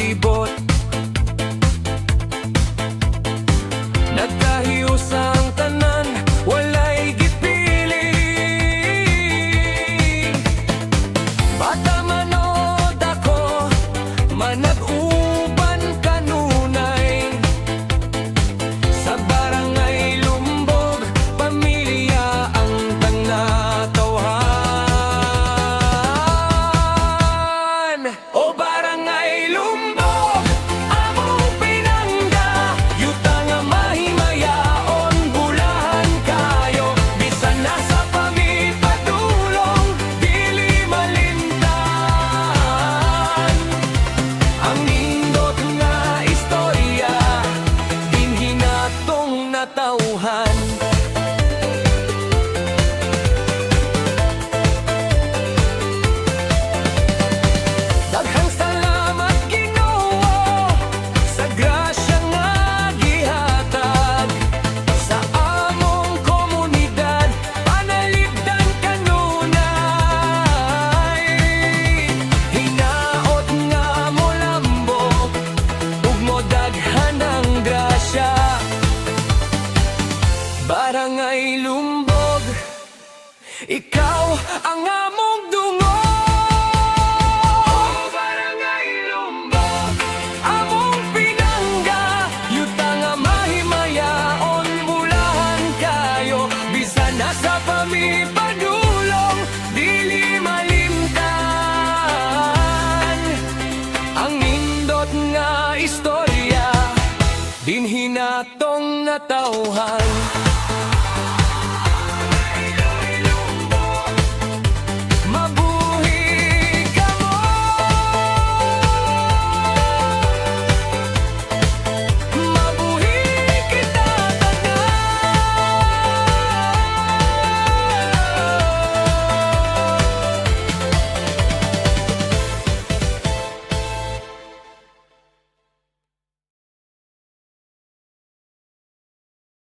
palibot. Nagkahius ang tanan, walay gipiling. Bata manod ako, manag-uban kanunay. Sa barangay Lumbog, pamilya ang tanatawhan. O barangay Lumbog, among pinangga, yuta nga mahimayaon, bulahan kayo. Bisan nasa pamipadulong, dili malimtan. Ang nindot nga istorya, dinhi natong natauhan. Daghang salamat Ginoo sa grasya nga gihatag sa among komunidad, panalipdan kanunay. Hinaot nga mo lambok, ug mo daghan ang grasya. Barangay Lumbog, ikaw ang among dungo. Barangay Lumbog, among pinangga, yuta nga mahimayaon, bulahan kayo. Bisan nasa pamipadulong, dili malimtan. Ang nindot nga istorya, dinhi natong natauhan.